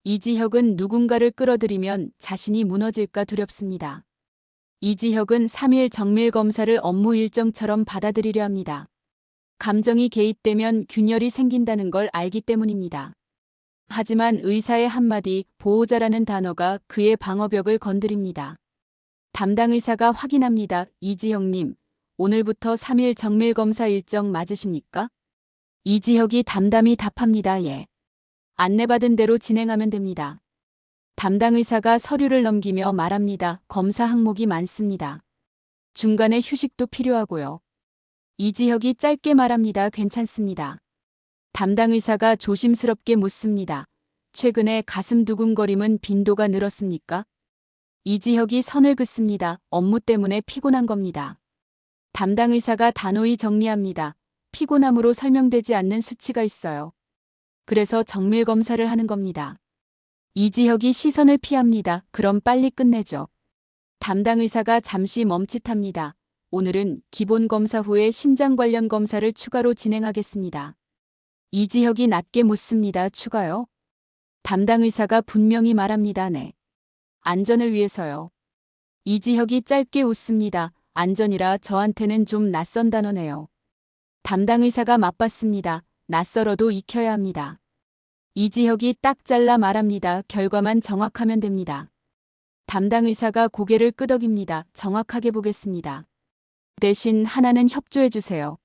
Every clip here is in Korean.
이지혁은 누군가를 끌어들이면 자신이 무너질까 두렵습니다. 이지혁은 3일 정밀 검사를 업무 일정처럼 받아들이려 합니다. 감정이 개입되면 균열이 생긴다는 걸 알기 때문입니다. 하지만 의사의 한마디 보호자라는 단어가 그의 방어벽을 건드립니다. 담당 의사가 확인합니다. 이지혁님, 오늘부터 3일 정밀 검사 일정 맞으십니까? 이지혁이 담담히 답합니다. 예. 안내받은 대로 진행하면 됩니다. 담당 의사가 서류를 넘기며 말합니다. 검사 항목이 많습니다. 중간에 휴식도 필요하고요. 이지혁이 짧게 말합니다. 괜찮습니다. 담당 의사가 조심스럽게 묻습니다. 최근에 가슴 두근거림은 빈도가 늘었습니까? 이지혁이 선을 긋습니다. 업무 때문에 피곤한 겁니다. 담당 의사가 단호히 정리합니다. 피곤함으로 설명되지 않는 수치가 있어요. 그래서 정밀 검사를 하는 겁니다. 이지혁이 시선을 피합니다. 그럼 빨리 끝내죠. 담당 의사가 잠시 멈칫합니다. 오늘은 기본 검사 후에 심장 관련 검사를 추가로 진행하겠습니다. 이지혁이 낮게 묻습니다. 추가요? 담당 의사가 분명히 말합니다. 네. 안전을 위해서요. 이지혁이 짧게 웃습니다. 안전이라 저한테는 좀 낯선 단어네요. 담당 의사가 맞받습니다. 낯설어도 익혀야 합니다. 이지혁이 딱 잘라 말합니다. 결과만 정확하면 됩니다. 담당 의사가 고개를 끄덕입니다. 정확하게 보겠습니다. 대신 하나는 협조해 주세요.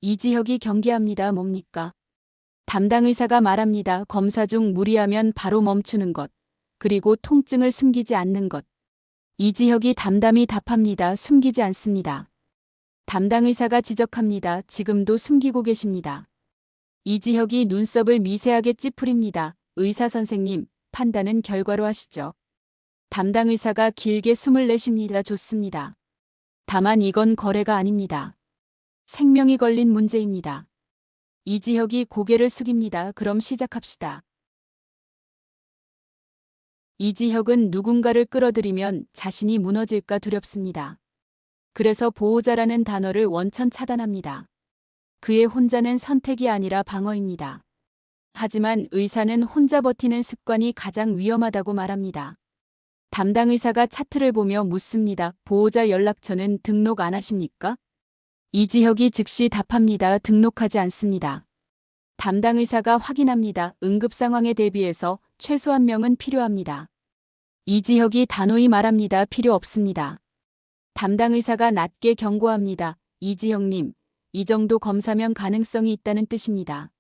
이지혁이 경계합니다. 뭡니까? 담당 의사가 말합니다. 검사 중 무리하면 바로 멈추는 것. 그리고 통증을 숨기지 않는 것. 이지혁이 담담히 답합니다. 숨기지 않습니다. 담당 의사가 지적합니다. 지금도 숨기고 계십니다. 이지혁이 눈썹을 미세하게 찌푸립니다. 의사 선생님, 판단은 결과로 하시죠. 담당 의사가 길게 숨을 내쉽니다. 좋습니다. 다만 이건 거래가 아닙니다. 생명이 걸린 문제입니다. 이지혁이 고개를 숙입니다. 그럼 시작합시다. 이지혁은 누군가를 끌어들이면 자신이 무너질까 두렵습니다. 그래서 보호자라는 단어를 원천 차단합니다. 그의 혼자는 선택이 아니라 방어입니다. 하지만 의사는 혼자 버티는 습관이 가장 위험하다고 말합니다. 담당 의사가 차트를 보며 묻습니다. 보호자 연락처는 등록 안 하십니까? 이지혁이 즉시 답합니다. 등록하지 않습니다. 담당 의사가 확인합니다. 응급 상황에 대비해서 최소 한 명은 필요합니다. 이지혁이 단호히 말합니다. 필요 없습니다. 담당 의사가 낮게 경고합니다. 이지혁님, 이 정도 검사면 가능성이 있다는 뜻입니다.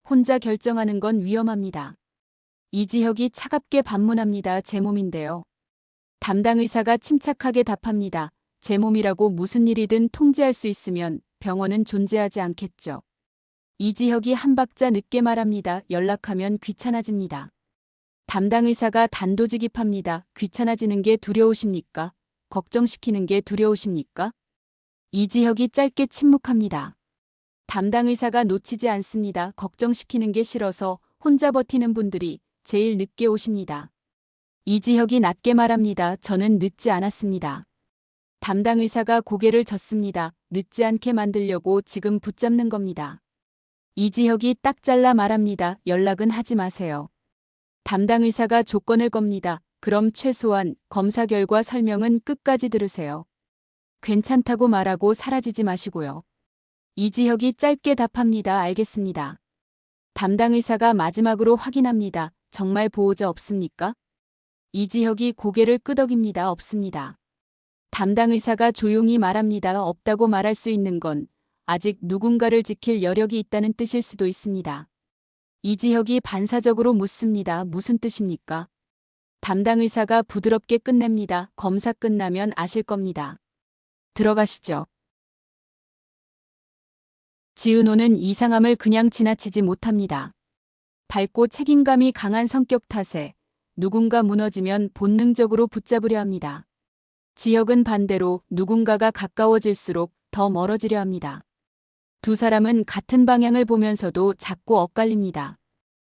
혼자 결정하는 건 위험합니다. 이지혁이 차갑게 반문합니다. 제 몸인데요. 담당 의사가 침착하게 답합니다. 제 몸이라고 무슨 일이든 통제할 수 있으면 병원은 존재하지 않겠죠. 이지혁이 한 박자 늦게 말합니다. 연락하면 귀찮아집니다. 담당 의사가 단도직입합니다. 귀찮아지는 게 두려우십니까? 걱정시키는 게 두려우십니까? 이지혁이 짧게 침묵합니다. 담당 의사가 놓치지 않습니다. 걱정시키는 게 싫어서 혼자 버티는 분들이 제일 늦게 오십니다. 이지혁이 낮게 말합니다. 저는 늦지 않았습니다. 담당 의사가 고개를 젓습니다. 늦지 않게 만들려고 지금 붙잡는 겁니다. 이지혁이 딱 잘라 말합니다. 연락은 하지 마세요. 담당 의사가 조건을 겁니다. 그럼 최소한 검사 결과 설명은 끝까지 들으세요. 괜찮다고 말하고 사라지지 마시고요. 이지혁이 짧게 답합니다. 알겠습니다. 담당 의사가 마지막으로 확인합니다. 정말 보호자 없습니까? 이지혁이 고개를 끄덕입니다. 없습니다. 담당 의사가 조용히 말합니다. 없다고 말할 수 있는 건 아직 누군가를 지킬 여력이 있다는 뜻일 수도 있습니다. 이지혁이 반사적으로 묻습니다. 무슨 뜻입니까? 담당 의사가 부드럽게 끝냅니다. 검사 끝나면 아실 겁니다. 들어가시죠. 지은호는 이상함을 그냥 지나치지 못합니다. 밝고 책임감이 강한 성격 탓에 누군가 무너지면 본능적으로 붙잡으려 합니다. 지혁은 반대로 누군가가 가까워질수록 더 멀어지려 합니다. 두 사람은 같은 방향을 보면서도 자꾸 엇갈립니다.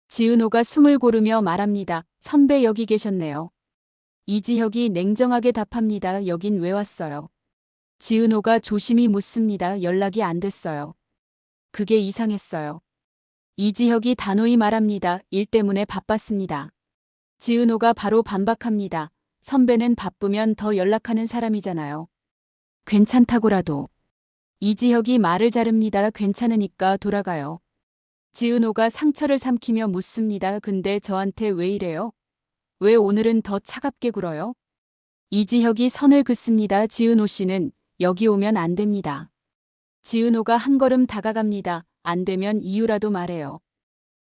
지은호가 숨을 고르며 말합니다. 선배 여기 계셨네요. 이지혁이 냉정하게 답합니다. 여긴 왜 왔어요? 지은호가 조심히 묻습니다. 연락이 안 됐어요. 그게 이상했어요. 이지혁이 단호히 말합니다. 일 때문에 바빴습니다. 지은호가 바로 반박합니다. 선배는 바쁘면 더 연락하는 사람이잖아요. 괜찮다고라도. 이지혁이 말을 자릅니다. 괜찮으니까 돌아가요. 지은호가 상처를 삼키며 묻습니다. 근데 저한테 왜 이래요? 왜 오늘은 더 차갑게 굴어요? 이지혁이 선을 긋습니다. 지은호 씨는 여기 오면 안 됩니다. 지은호가 한 걸음 다가갑니다. 안 되면 이유라도 말해요.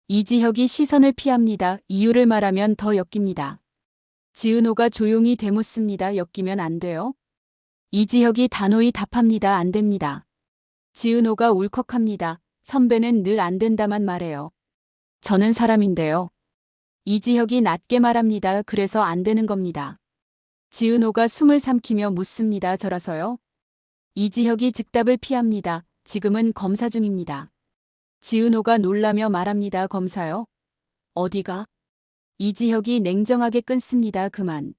이지혁이 시선을 피합니다. 이유를 말하면 더 엮입니다. 지은호가 조용히 되묻습니다. 엮이면 안 돼요? 이지혁이 단호히 답합니다. 안 됩니다. 지은호가 울컥합니다. 선배는 늘 안 된다만 말해요. 저는 사람인데요. 이지혁이 낮게 말합니다. 그래서 안 되는 겁니다. 지은호가 숨을 삼키며 묻습니다. 저라서요? 이지혁이 즉답을 피합니다. 지금은 검사 중입니다. 지은호가 놀라며 말합니다. 검사요? 어디가? 이지혁이 냉정하게 끊습니다. 그만.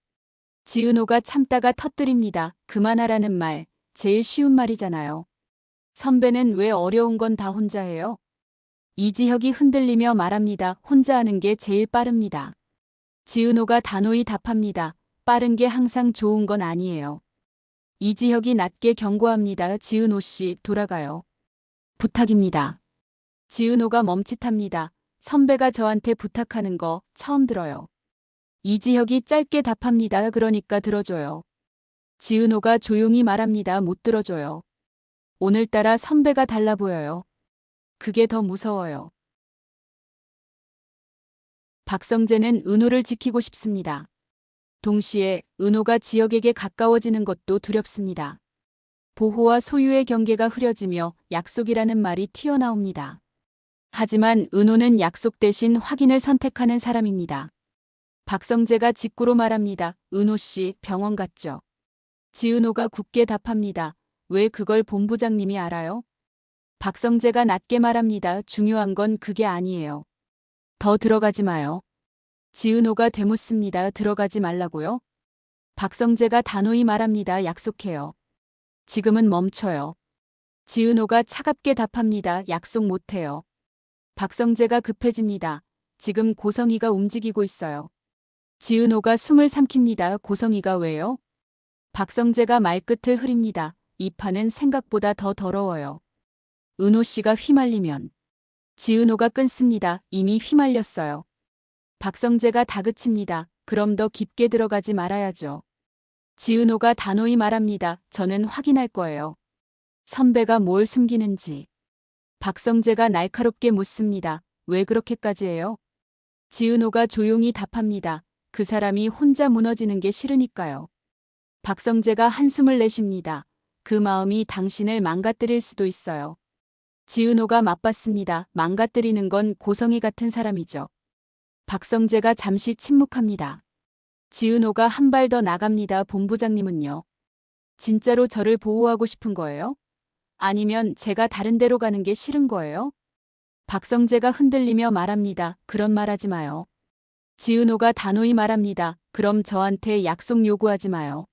지은호가 참다가 터뜨립니다. 그만하라는 말, 제일 쉬운 말이잖아요. 선배는 왜 어려운 건 다 혼자 해요? 이지혁이 흔들리며 말합니다. 혼자 하는 게 제일 빠릅니다. 지은호가 단호히 답합니다. 빠른 게 항상 좋은 건 아니에요. 이지혁이 낮게 경고합니다. 지은호 씨, 돌아가요. 부탁입니다. 지은호가 멈칫합니다. 선배가 저한테 부탁하는 거 처음 들어요. 이지혁이 짧게 답합니다. 그러니까 들어줘요. 지은호가 조용히 말합니다. 못 들어줘요. 오늘따라 선배가 달라 보여요. 그게 더 무서워요. 박성재는 은호를 지키고 싶습니다. 동시에 은호가 지혁에게 가까워지는 것도 두렵습니다. 보호와 소유의 경계가 흐려지며 약속이라는 말이 튀어나옵니다. 하지만 은호는 약속 대신 확인을 선택하는 사람입니다. 박성재가 직구로 말합니다. 은호 씨, 병원 갔죠? 지은호가 굳게 답합니다. 왜 그걸 본부장님이 알아요? 박성재가 낮게 말합니다. 중요한 건 그게 아니에요. 더 들어가지 마요. 지은호가 되묻습니다. 들어가지 말라고요? 박성재가 단호히 말합니다. 약속해요. 지금은 멈춰요. 지은호가 차갑게 답합니다. 약속 못해요. 박성재가 급해집니다. 지금 고성이가 움직이고 있어요. 지은호가 숨을 삼킵니다. 고성이가 왜요? 박성재가 말끝을 흐립니다. 이 판은 생각보다 더 더러워요. 은호 씨가 휘말리면. 지은호가 끊습니다. 이미 휘말렸어요. 박성재가 다그칩니다. 그럼 더 깊게 들어가지 말아야죠. 지은호가 단호히 말합니다. 저는 확인할 거예요. 선배가 뭘 숨기는지. 박성재가 날카롭게 묻습니다. 왜 그렇게까지 해요? 지은호가 조용히 답합니다. 그 사람이 혼자 무너지는 게 싫으니까요. 박성재가 한숨을 내쉽니다. 그 마음이 당신을 망가뜨릴 수도 있어요. 지은호가 맞받습니다. 망가뜨리는 건 고성이 같은 사람이죠. 박성재가 잠시 침묵합니다. 지은호가 한 발 더 나갑니다. 본부장님은요? 진짜로 저를 보호하고 싶은 거예요? 아니면 제가 다른 데로 가는 게 싫은 거예요? 박성재가 흔들리며 말합니다. 그런 말 하지 마요. 지은호가 단호히 말합니다. 그럼 저한테 약속 요구하지 마요.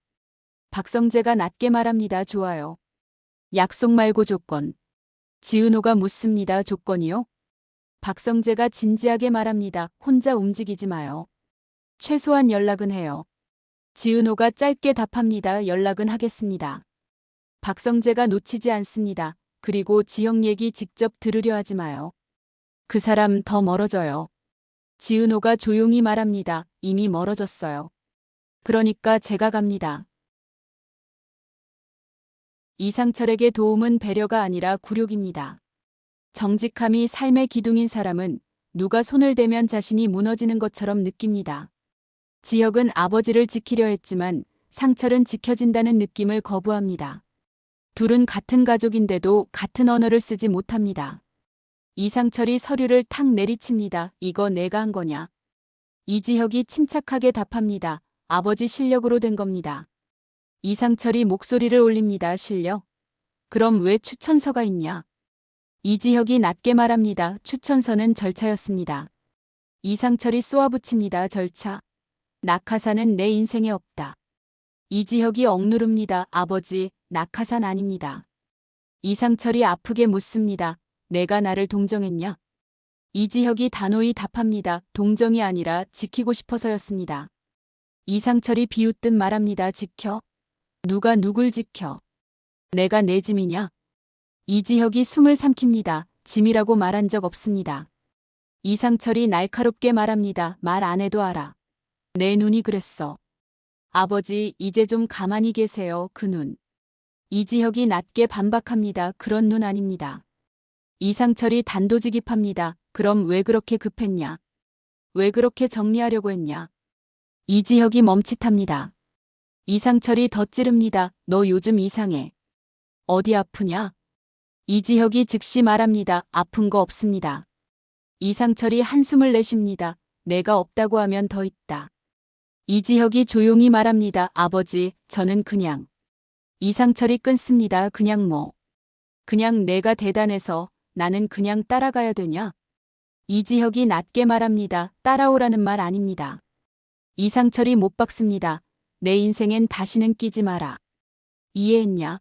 박성재가 낮게 말합니다. 좋아요. 약속 말고 조건. 지은호가 묻습니다. 조건이요? 박성재가 진지하게 말합니다. 혼자 움직이지 마요. 최소한 연락은 해요. 지은호가 짧게 답합니다. 연락은 하겠습니다. 박성재가 놓치지 않습니다. 그리고 지영 얘기 직접 들으려 하지 마요. 그 사람 더 멀어져요. 지은호가 조용히 말합니다. 이미 멀어졌어요. 그러니까 제가 갑니다. 이상철에게 도움은 배려가 아니라 굴욕입니다. 정직함이 삶의 기둥인 사람은 누가 손을 대면 자신이 무너지는 것처럼 느낍니다. 지혁은 아버지를 지키려 했지만 상철은 지켜진다는 느낌을 거부합니다. 둘은 같은 가족인데도 같은 언어를 쓰지 못합니다. 이상철이 서류를 탁 내리칩니다. 이거 내가 한 거냐? 이지혁이 침착하게 답합니다. 아버지 실력으로 된 겁니다. 이상철이 목소리를 올립니다. 실력? 그럼 왜 추천서가 있냐? 이지혁이 낮게 말합니다. 추천서는 절차였습니다. 이상철이 쏘아붙입니다. 절차? 낙하산은 내 인생에 없다. 이지혁이 억누릅니다. 아버지, 낙하산 아닙니다. 이상철이 아프게 묻습니다. 내가 나를 동정했냐? 이지혁이 단호히 답합니다. 동정이 아니라 지키고 싶어서였습니다. 이상철이 비웃듯 말합니다. 지켜? 누가 누굴 지켜? 내가 내 짐이냐? 이지혁이 숨을 삼킵니다. 짐이라고 말한 적 없습니다. 이상철이 날카롭게 말합니다. 말 안 해도 알아. 내 눈이 그랬어. 아버지, 이제 좀 가만히 계세요. 그 눈. 이지혁이 낮게 반박합니다. 그런 눈 아닙니다. 이상철이 단도직입합니다. 그럼 왜 그렇게 급했냐? 왜 그렇게 정리하려고 했냐? 이지혁이 멈칫합니다. 이상철이 더 찌릅니다. 너 요즘 이상해. 어디 아프냐? 이지혁이 즉시 말합니다. 아픈 거 없습니다. 이상철이 한숨을 내쉽니다. 내가 없다고 하면 더 있다. 이지혁이 조용히 말합니다. 아버지, 저는 그냥. 이상철이 끊습니다. 그냥 뭐. 그냥 내가 대단해서 나는 그냥 따라가야 되냐? 이지혁이 낮게 말합니다. 따라오라는 말 아닙니다. 이상철이 못 박습니다. 내 인생엔 다시는 끼지 마라. 이해했냐?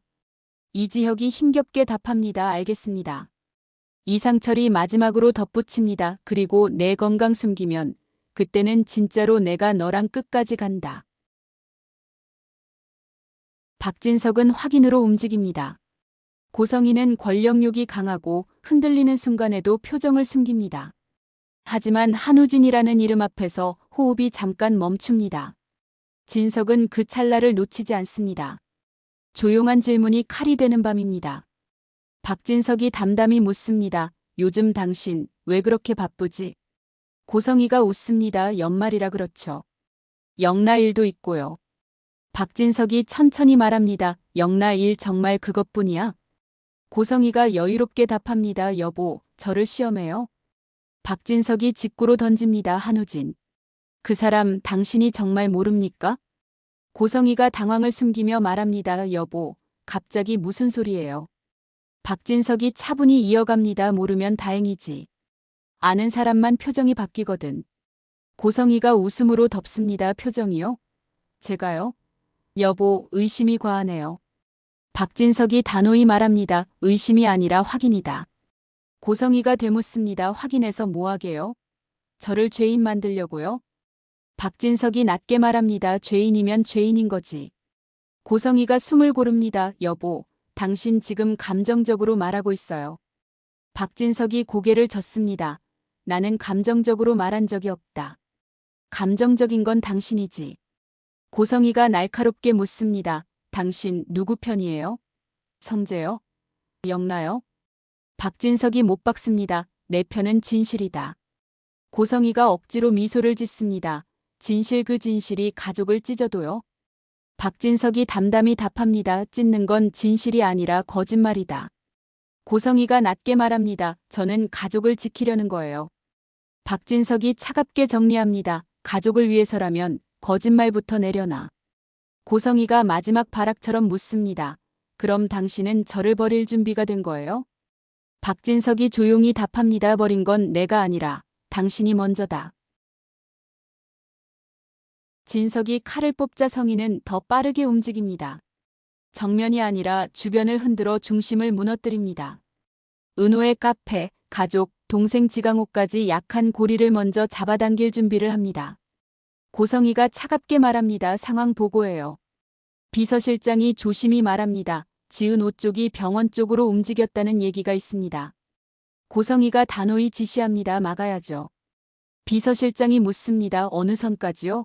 이지혁이 힘겹게 답합니다. 알겠습니다. 이상철이 마지막으로 덧붙입니다. 그리고 내 건강 숨기면 그때는 진짜로 내가 너랑 끝까지 간다. 박진석은 확인으로 움직입니다. 고성희는 권력욕이 강하고 흔들리는 순간에도 표정을 숨깁니다. 하지만 한우진이라는 이름 앞에서 호흡이 잠깐 멈춥니다. 진석은 그 찰나를 놓치지 않습니다. 조용한 질문이 칼이 되는 밤입니다. 박진석이 담담히 묻습니다. 요즘 당신 왜 그렇게 바쁘지? 고성희가 웃습니다. 연말이라 그렇죠. 영나 일도 있고요. 박진석이 천천히 말합니다. 영나 일 정말 그것뿐이야? 고성희가 여유롭게 답합니다. 여보, 저를 시험해요. 박진석이 직구로 던집니다. 한우진. 그 사람 당신이 정말 모릅니까? 고성희가 당황을 숨기며 말합니다. 여보, 갑자기 무슨 소리예요? 박진석이 차분히 이어갑니다. 모르면 다행이지. 아는 사람만 표정이 바뀌거든. 고성희가 웃음으로 덮습니다. 표정이요? 제가요? 여보, 의심이 과하네요. 박진석이 단호히 말합니다. 의심이 아니라 확인이다. 고성희가 되묻습니다. 확인해서 뭐하게요? 저를 죄인 만들려고요? 박진석이 낮게 말합니다. 죄인이면 죄인인 거지. 고성희가 숨을 고릅니다. 여보, 당신 지금 감정적으로 말하고 있어요. 박진석이 고개를 젓습니다. 나는 감정적으로 말한 적이 없다. 감정적인 건 당신이지. 고성희가 날카롭게 묻습니다. 당신 누구 편이에요? 성재요? 영나요? 박진석이 못 박습니다. 내 편은 진실이다. 고성희가 억지로 미소를 짓습니다. 진실 그 진실이 가족을 찢어도요? 박진석이 담담히 답합니다. 찢는 건 진실이 아니라 거짓말이다. 고성희가 낮게 말합니다. 저는 가족을 지키려는 거예요. 박진석이 차갑게 정리합니다. 가족을 위해서라면 거짓말부터 내려놔. 고성희가 마지막 발악처럼 묻습니다. 그럼 당신은 저를 버릴 준비가 된 거예요? 박진석이 조용히 답합니다. 버린 건 내가 아니라 당신이 먼저다. 진석이 칼을 뽑자 성희는 더 빠르게 움직입니다. 정면이 아니라 주변을 흔들어 중심을 무너뜨립니다. 은호의 카페, 가족, 동생 지강호까지 약한 고리를 먼저 잡아당길 준비를 합니다. 고성희가 차갑게 말합니다. 상황 보고해요. 비서실장이 조심히 말합니다. 지은 옷 쪽이 병원 쪽으로 움직였다는 얘기가 있습니다. 고성희가 단호히 지시합니다. 막아야죠. 비서실장이 묻습니다. 어느 선까지요?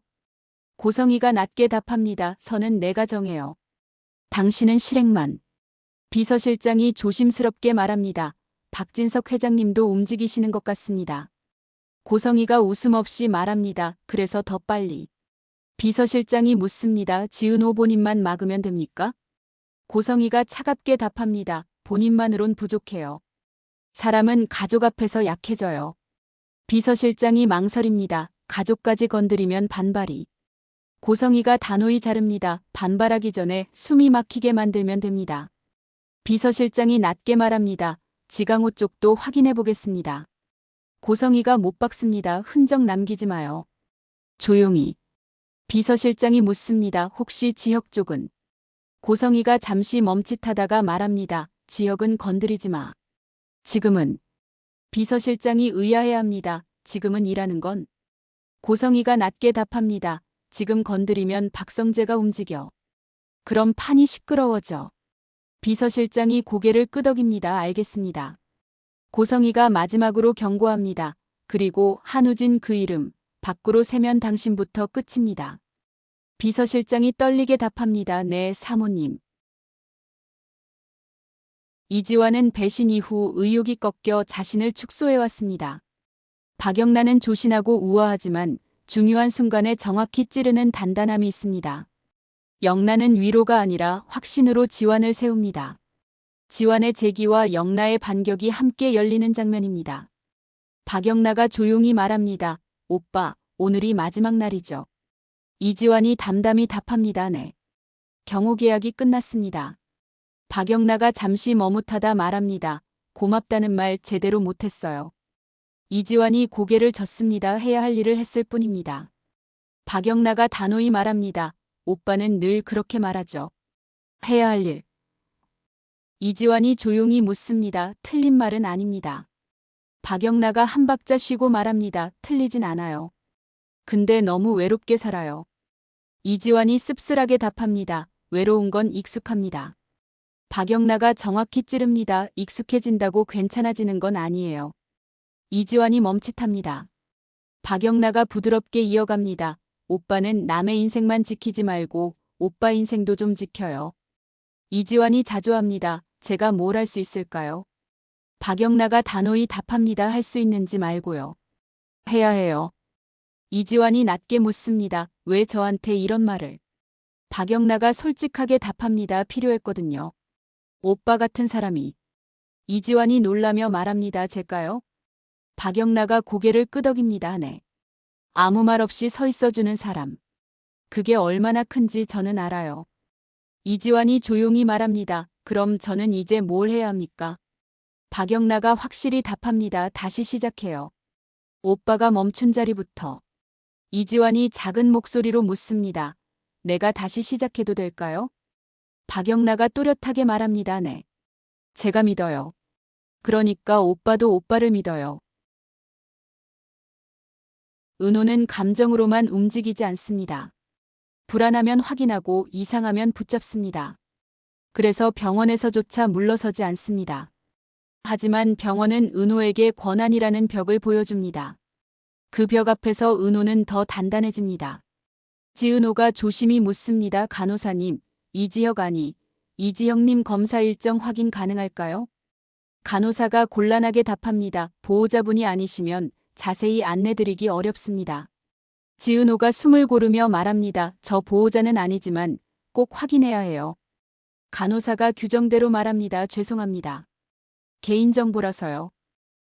고성희가 낮게 답합니다. 선은 내가 정해요. 당신은 실행만. 비서실장이 조심스럽게 말합니다. 박진석 회장님도 움직이시는 것 같습니다. 고성희가 웃음 없이 말합니다. 그래서 더 빨리. 비서실장이 묻습니다. 지은호 본인만 막으면 됩니까? 고성희가 차갑게 답합니다. 본인만으론 부족해요. 사람은 가족 앞에서 약해져요. 비서실장이 망설입니다. 가족까지 건드리면 반발이. 고성희가 단호히 자릅니다. 반발하기 전에 숨이 막히게 만들면 됩니다. 비서실장이 낮게 말합니다. 지강호 쪽도 확인해 보겠습니다. 고성희가 못 박습니다. 흔적 남기지 마요. 조용히. 비서실장이 묻습니다. 혹시 지혁 쪽은? 고성희가 잠시 멈칫하다가 말합니다. 지혁은 건드리지 마. 지금은. 비서실장이 의아해합니다. 지금은 일하는 건? 고성희가 낮게 답합니다. 지금 건드리면 박성재가 움직여. 그럼 판이 시끄러워져. 비서실장이 고개를 끄덕입니다. 알겠습니다. 고성희가 마지막으로 경고합니다. 그리고 한우진 그 이름 밖으로 세면 당신부터 끝입니다. 비서실장이 떨리게 답합니다. 네, 사모님. 이지환은 배신 이후 의욕이 꺾여 자신을 축소해왔습니다. 박영란은 조신하고 우아하지만 중요한 순간에 정확히 찌르는 단단함이 있습니다. 영란은 위로가 아니라 확신으로 지환을 세웁니다. 지환의 재기와 영라의 반격이 함께 열리는 장면입니다. 박영라가 조용히 말합니다. 오빠, 오늘이 마지막 날이죠. 이지환이 담담히 답합니다. 네. 경호 계약이 끝났습니다. 박영라가 잠시 머뭇하다 말합니다. 고맙다는 말 제대로 못했어요. 이지환이 고개를 젓습니다. 해야 할 일을 했을 뿐입니다. 박영라가 단호히 말합니다. 오빠는 늘 그렇게 말하죠. 해야 할 일. 이지환이 조용히 묻습니다. 틀린 말은 아닙니다. 박영라가 한 박자 쉬고 말합니다. 틀리진 않아요. 근데 너무 외롭게 살아요. 이지환이 씁쓸하게 답합니다. 외로운 건 익숙합니다. 박영라가 정확히 찌릅니다. 익숙해진다고 괜찮아지는 건 아니에요. 이지환이 멈칫합니다. 박영라가 부드럽게 이어갑니다. 오빠는 남의 인생만 지키지 말고 오빠 인생도 좀 지켜요. 이지환이 자조합니다. 제가 뭘 할 수 있을까요? 박영라가 단호히 답합니다. 할 수 있는지 말고요. 해야 해요. 이지환이 낮게 묻습니다. 왜 저한테 이런 말을? 박영라가 솔직하게 답합니다. 필요했거든요. 오빠 같은 사람이. 이지환이 놀라며 말합니다. 제가요? 박영라가 고개를 끄덕입니다. 네. 아무 말 없이 서 있어주는 사람. 그게 얼마나 큰지 저는 알아요. 이지환이 조용히 말합니다. 그럼 저는 이제 뭘 해야 합니까? 박영라가 확실히 답합니다. 다시 시작해요. 오빠가 멈춘 자리부터. 이지환이 작은 목소리로 묻습니다. 내가 다시 시작해도 될까요? 박영라가 또렷하게 말합니다. 네. 제가 믿어요. 그러니까 오빠도 오빠를 믿어요. 은호는 감정으로만 움직이지 않습니다. 불안하면 확인하고 이상하면 붙잡습니다. 그래서 병원에서조차 물러서지 않습니다. 하지만 병원은 은호에게 권한이라는 벽을 보여줍니다. 그 벽 앞에서 은호는 더 단단해집니다. 지은호가 조심히 묻습니다. 간호사님, 이지혁 아니, 이지혁님 검사 일정 확인 가능할까요? 간호사가 곤란하게 답합니다. 보호자분이 아니시면 자세히 안내드리기 어렵습니다. 지은호가 숨을 고르며 말합니다. 저 보호자는 아니지만 꼭 확인해야 해요. 간호사가 규정대로 말합니다. 죄송합니다. 개인정보라서요.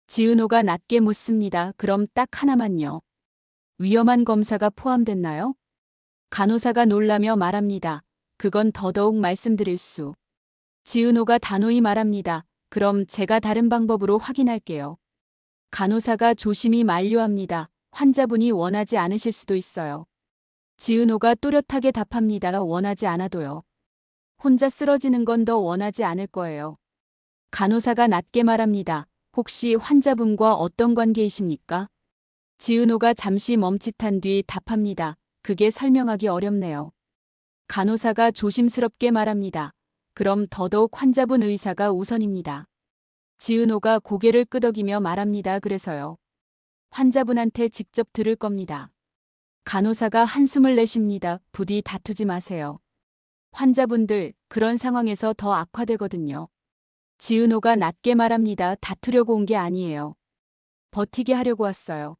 지은호가 낮게 묻습니다. 그럼 딱 하나만요. 위험한 검사가 포함됐나요? 간호사가 놀라며 말합니다. 그건 더더욱 말씀드릴 수. 지은호가 단호히 말합니다. 그럼 제가 다른 방법으로 확인할게요. 간호사가 조심히 만류합니다. 환자분이 원하지 않으실 수도 있어요. 지은호가 또렷하게 답합니다. 원하지 않아도요. 혼자 쓰러지는 건 더 원하지 않을 거예요. 간호사가 낮게 말합니다. 혹시 환자분과 어떤 관계이십니까? 지은호가 잠시 멈칫한 뒤 답합니다. 그게 설명하기 어렵네요. 간호사가 조심스럽게 말합니다. 그럼 더더욱 환자분 의사가 우선입니다. 지은호가 고개를 끄덕이며 말합니다. 그래서요. 환자분한테 직접 들을 겁니다. 간호사가 한숨을 내쉽니다. 부디 다투지 마세요. 환자분들 그런 상황에서 더 악화되거든요. 지은호가 낮게 말합니다. 다투려고 온 게 아니에요. 버티게 하려고 왔어요.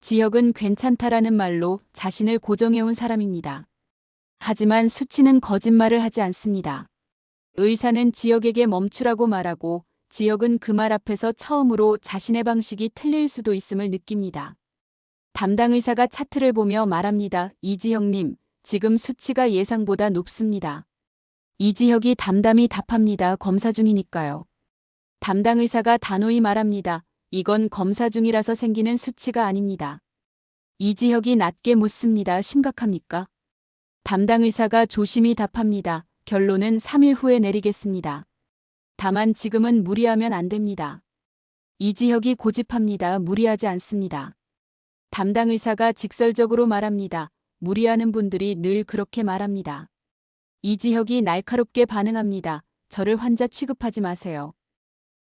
지혁은 괜찮다라는 말로 자신을 고정해온 사람입니다. 하지만 수치는 거짓말을 하지 않습니다. 의사는 지혁에게 멈추라고 말하고 지혁은 그 말 앞에서 처음으로 자신의 방식이 틀릴 수도 있음을 느낍니다. 담당 의사가 차트를 보며 말합니다. 이지혁님, 지금 수치가 예상보다 높습니다. 이지혁이 담담히 답합니다. 검사 중이니까요. 담당 의사가 단호히 말합니다. 이건 검사 중이라서 생기는 수치가 아닙니다. 이지혁이 낮게 묻습니다. 심각합니까? 담당 의사가 조심히 답합니다. 결론은 3일 후에 내리겠습니다. 다만 지금은 무리하면 안 됩니다. 이지혁이 고집합니다. 무리하지 않습니다. 담당 의사가 직설적으로 말합니다. 무리하는 분들이 늘 그렇게 말합니다. 이지혁이 날카롭게 반응합니다. 저를 환자 취급하지 마세요.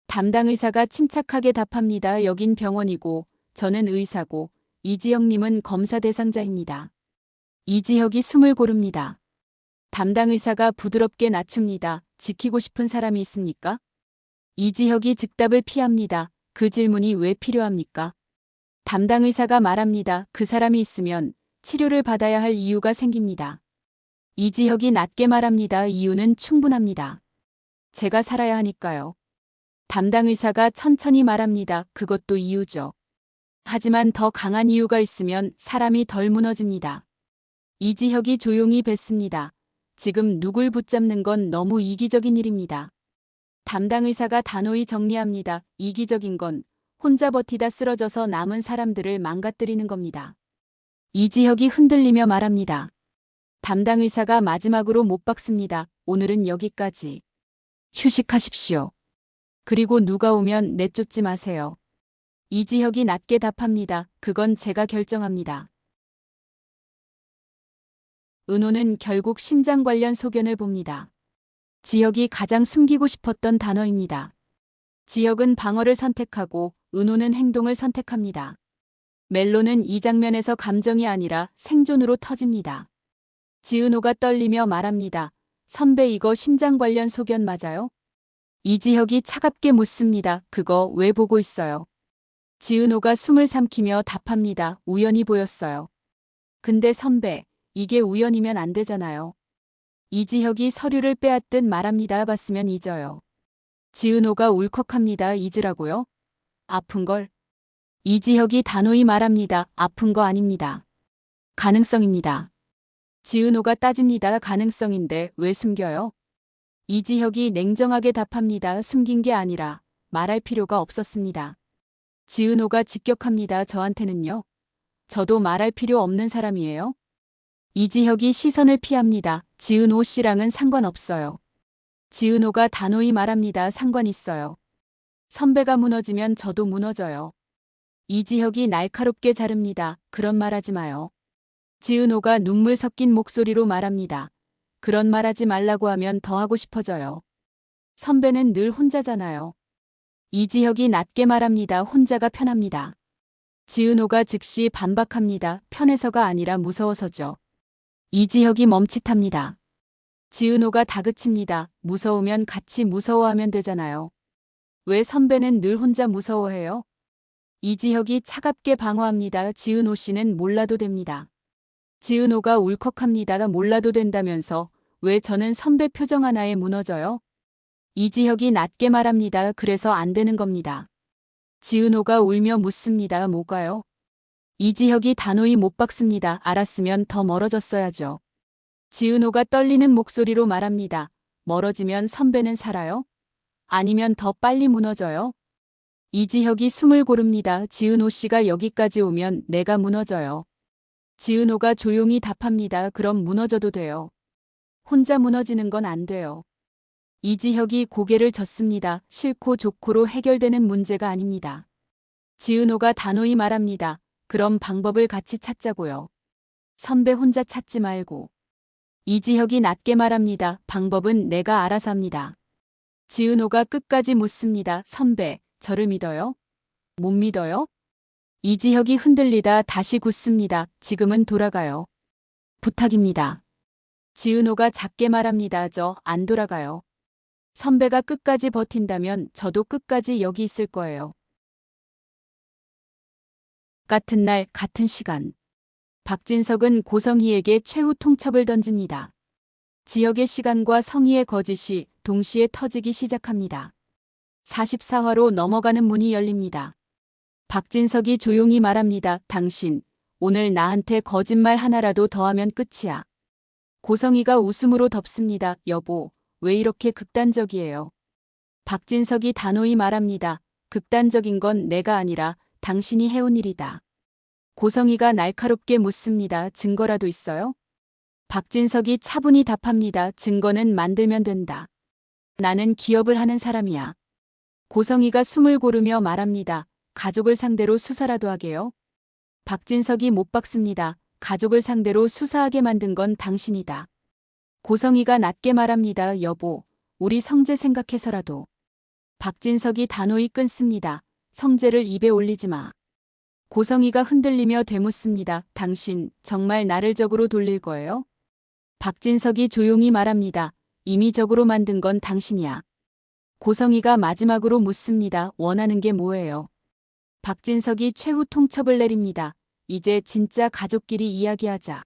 담당 의사가 침착하게 답합니다. 여긴 병원이고 저는 의사고 이지혁님은 검사 대상자입니다. 이지혁이 숨을 고릅니다. 담당 의사가 부드럽게 낮춥니다. 지키고 싶은 사람이 있습니까? 이지혁이 즉답을 피합니다. 그 질문이 왜 필요합니까? 담당 의사가 말합니다. 그 사람이 있으면 치료를 받아야 할 이유가 생깁니다. 이지혁이 낮게 말합니다. 이유는 충분합니다. 제가 살아야 하니까요. 담당 의사가 천천히 말합니다. 그것도 이유죠. 하지만 더 강한 이유가 있으면 사람이 덜 무너집니다. 이지혁이 조용히 뱉습니다. 지금 누굴 붙잡는 건 너무 이기적인 일입니다. 담당 의사가 단호히 정리합니다. 이기적인 건 혼자 버티다 쓰러져서 남은 사람들을 망가뜨리는 겁니다. 이지혁이 흔들리며 말합니다. 담당 의사가 마지막으로 못 박습니다. 오늘은 여기까지. 휴식하십시오. 그리고 누가 오면 내쫓지 마세요. 이지혁이 낮게 답합니다. 그건 제가 결정합니다. 은호는 결국 심장 관련 소견을 봅니다. 지혁이 가장 숨기고 싶었던 단어입니다. 지혁은 방어를 선택하고 은호는 행동을 선택합니다. 멜로는 이 장면에서 감정이 아니라 생존으로 터집니다. 지은호가 떨리며 말합니다. 선배 이거 심장 관련 소견 맞아요? 이지혁이 차갑게 묻습니다. 그거 왜 보고 있어요? 지은호가 숨을 삼키며 답합니다. 우연히 보였어요. 근데 선배, 이게 우연이면 안 되잖아요. 이지혁이 서류를 빼앗듯 말합니다. 봤으면 잊어요. 지은호가 울컥합니다. 잊으라고요? 아픈 걸? 이지혁이 단호히 말합니다. 아픈 거 아닙니다. 가능성입니다. 지은호가 따집니다. 가능성인데 왜 숨겨요? 이지혁이 냉정하게 답합니다. 숨긴 게 아니라 말할 필요가 없었습니다. 지은호가 직격합니다. 저한테는요? 저도 말할 필요 없는 사람이에요? 이지혁이 시선을 피합니다. 지은호 씨랑은 상관없어요. 지은호가 단호히 말합니다. 상관 있어요. 선배가 무너지면 저도 무너져요. 이지혁이 날카롭게 자릅니다. 그런 말 하지 마요. 지은호가 눈물 섞인 목소리로 말합니다. 그런 말 하지 말라고 하면 더 하고 싶어져요. 선배는 늘 혼자잖아요. 이지혁이 낮게 말합니다. 혼자가 편합니다. 지은호가 즉시 반박합니다. 편해서가 아니라 무서워서죠. 이지혁이 멈칫합니다. 지은호가 다그칩니다. 무서우면 같이 무서워하면 되잖아요. 왜 선배는 늘 혼자 무서워해요? 이지혁이 차갑게 방어합니다. 지은호 씨는 몰라도 됩니다. 지은호가 울컥합니다. 몰라도 된다면서 왜 저는 선배 표정 하나에 무너져요? 이지혁이 낮게 말합니다. 그래서 안 되는 겁니다. 지은호가 울며 묻습니다. 뭐가요? 이지혁이 단호히 못 박습니다. 알았으면 더 멀어졌어야죠. 지은호가 떨리는 목소리로 말합니다. 멀어지면 선배는 살아요? 아니면 더 빨리 무너져요? 이지혁이 숨을 고릅니다. 지은호 씨가 여기까지 오면 내가 무너져요. 지은호가 조용히 답합니다. 그럼 무너져도 돼요. 혼자 무너지는 건 안 돼요. 이지혁이 고개를 젓습니다. 싫고 좋고로 해결되는 문제가 아닙니다. 지은호가 단호히 말합니다. 그럼 방법을 같이 찾자고요. 선배 혼자 찾지 말고. 이지혁이 낮게 말합니다. 방법은 내가 알아서 합니다. 지은호가 끝까지 묻습니다. 선배, 저를 믿어요? 못 믿어요? 이지혁이 흔들리다 다시 굳습니다. 지금은 돌아가요. 부탁입니다. 지은호가 작게 말합니다. 저 안 돌아가요. 선배가 끝까지 버틴다면 저도 끝까지 여기 있을 거예요. 같은 날 같은 시간. 박진석은 고성희에게 최후 통첩을 던집니다. 지혁의 시간과 성희의 거짓이 동시에 터지기 시작합니다. 44화로 넘어가는 문이 열립니다. 박진석이 조용히 말합니다. 당신, 오늘 나한테 거짓말 하나라도 더 하면 끝이야. 고성희가 웃음으로 덮습니다. 여보, 왜 이렇게 극단적이에요? 박진석이 단호히 말합니다. 극단적인 건 내가 아니라 당신이 해온 일이다. 고성희가 날카롭게 묻습니다. 증거라도 있어요? 박진석이 차분히 답합니다. 증거는 만들면 된다. 나는 기업을 하는 사람이야. 고성희가 숨을 고르며 말합니다. 가족을 상대로 수사라도 하게요? 박진석이 못 박습니다. 가족을 상대로 수사하게 만든 건 당신이다. 고성희가 낮게 말합니다. 여보, 우리 성재 생각해서라도. 박진석이 단호히 끊습니다. 성재를 입에 올리지 마. 고성희가 흔들리며 되묻습니다. 당신 정말 나를 적으로 돌릴 거예요? 박진석이 조용히 말합니다. 이미 적으로 만든 건 당신이야. 고성희가 마지막으로 묻습니다. 원하는 게 뭐예요? 박진석이 최후 통첩을 내립니다. 이제 진짜 가족끼리 이야기하자.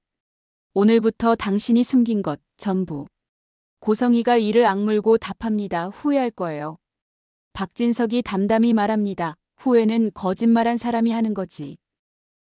오늘부터 당신이 숨긴 것 전부. 고성희가 이를 악물고 답합니다. 후회할 거예요. 박진석이 담담히 말합니다. 후회는 거짓말한 사람이 하는 거지.